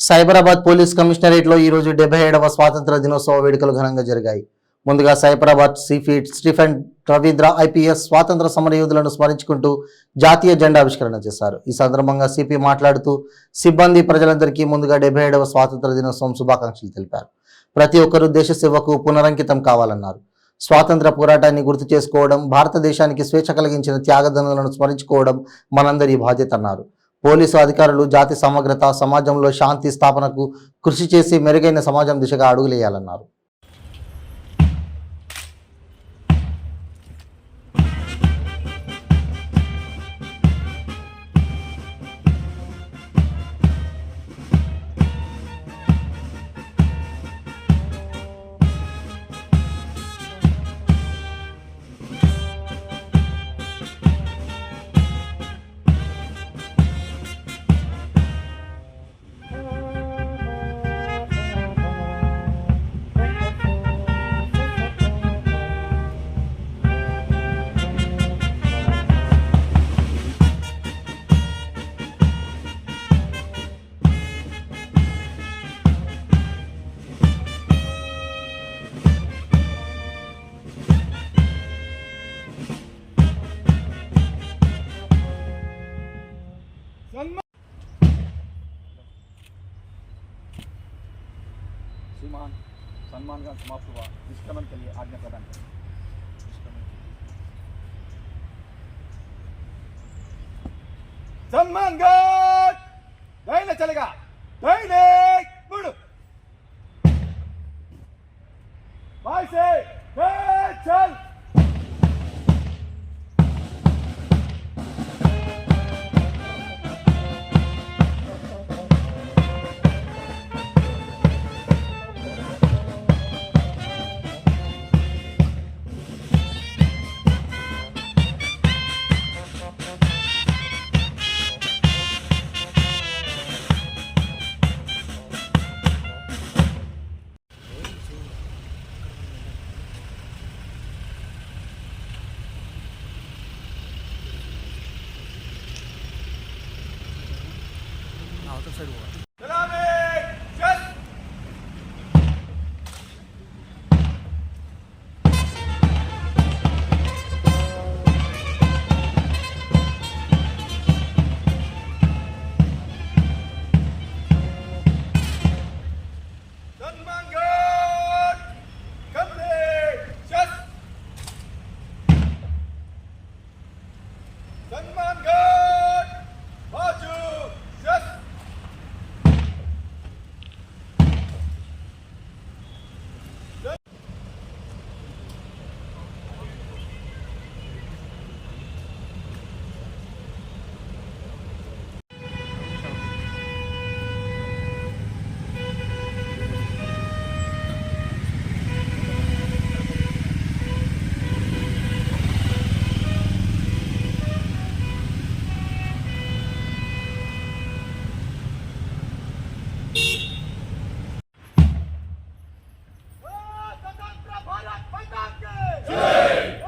Cyberabad police కమిషనరేట్లో ఈ రోజు 77వ స్వాతంత్ర దినోత్సవ వేడుకలు ఘనంగా జరిగాయి. ముందుగా Cyberabad CP Stephen Ravindra IPS స్వాతంత్ర సమరయోధులను స్మరించుకుంటూ జాతీయ జెండా ఆవిష్కరణ చేశారు. ఈ సందర్భంగా సిపి మాట్లాడుతూ సిబ్బంది ప్రజలందరికీ ముందుగా 77వ స్వాతంత్ర దినోత్సవం శుభాకాంక్షలు తెలిపారు. ప్రతి ఒక్కరూ దేశ సేవకు పునరంకితం కావాలన్నారు. స్వాతంత్ర పోరాటాన్ని గుర్తు చేసుకోవడం, భారతదేశానికి స్వేచ్ఛ కలిగించిన త్యాగదనులను స్మరించుకోవడం మనందరి బాధ్యత అన్నారు. పోలీసు అధికారులు జాతి సమగ్రత, సమాజంలో శాంతి స్థాపనకు కృషి చేసి మెరుగైన సమాజం దిశగా అడుగులేయాలన్నారు. श्रीमान सम्मान का समाप्त हुआ। निष्क्रमण के लिए आज्ञा प्रदान करें। सम्मान गार्ड दाहिने चलेगा, दाहिने मुड़ भाई से चल।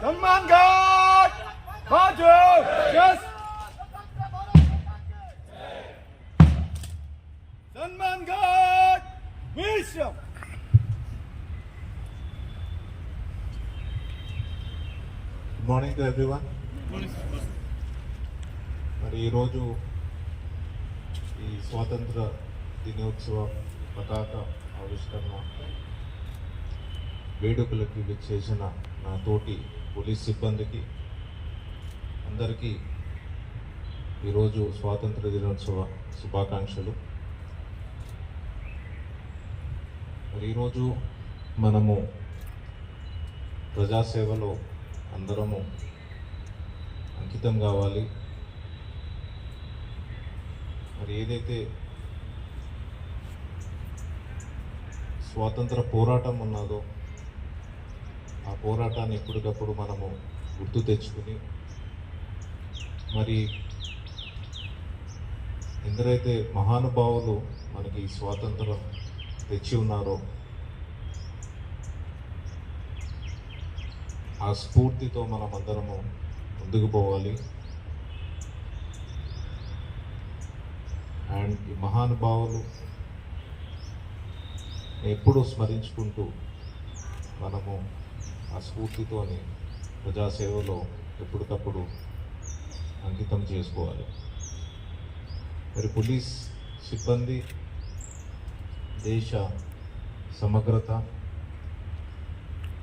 सम्मान गार्ड बाजू यस सम्मान गार्ड विश्व గుడ్ మార్నింగ్ టు ఎవ్రీవన్. మరి ఈరోజు ఈ స్వాతంత్ర దినోత్సవ పతాక ఆవిష్కరణ వేడుకలకి విచ్చేసిన నా తోటి పోలీస్ సిబ్బందికి అందరికీ ఈరోజు స్వాతంత్ర దినోత్సవ శుభాకాంక్షలు. మరి ఈరోజు మనము ప్రజాసేవలో అందరము అంకితం కావాలి. మరి ఏదైతే స్వాతంత్ర పోరాటం ఉన్నదో ఆ పోరాటాన్ని ఎప్పటికప్పుడు మనము గుర్తు తెచ్చుకుని మరి ఎందరైతే మహానుభావులు మనకి స్వాతంత్రం తెచ్చి ఉన్నారో ఆ స్ఫూర్తితో మనం అందరము ముందుకు పోవాలి. అండ్ ఈ మహానుభావులు ఎప్పుడూ స్మరించుకుంటూ మనము ఆ స్ఫూర్తితోని ప్రజాసేవలో ఎప్పటికప్పుడు అంకితం చేసుకోవాలి. మరి పోలీస్ సిబ్బంది దేశ సమగ్రత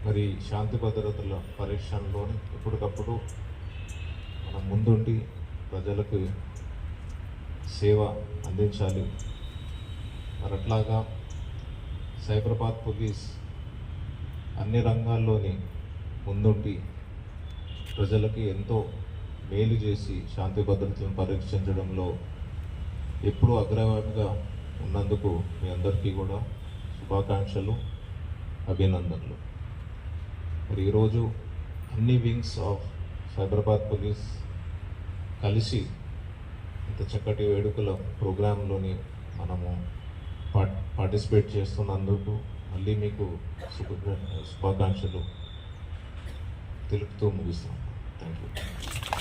మరి శాంతి భద్రతల పరిరక్షణలోని ఎప్పటికప్పుడు మనం ముందుండి ప్రజలకు సేవ అందించాలి. మరి అట్లాగా సైబరాబాద్ పోలీస్ అన్ని రంగాల్లోని ముందుండి ప్రజలకి ఎంతో మేలు చేసి శాంతి భద్రతలను పరీక్షించడంలో ఎప్పుడూ అగ్రగామిగా ఉన్నందుకు మీ అందరికీ కూడా శుభాకాంక్షలు, అభినందనలు. మరి ఈరోజు అన్ని వింగ్స్ ఆఫ్ సైబరాబాద్ పోలీస్ కలిసి ఇంత చక్కటి వేడుకల ప్రోగ్రాంలోని మనము పార్టిసిపేట్ చేస్తున్నందుకు మళ్ళీ మీకు శుభాకాంక్షలు తెలుపుతూ ముగిస్తాం. Thank you.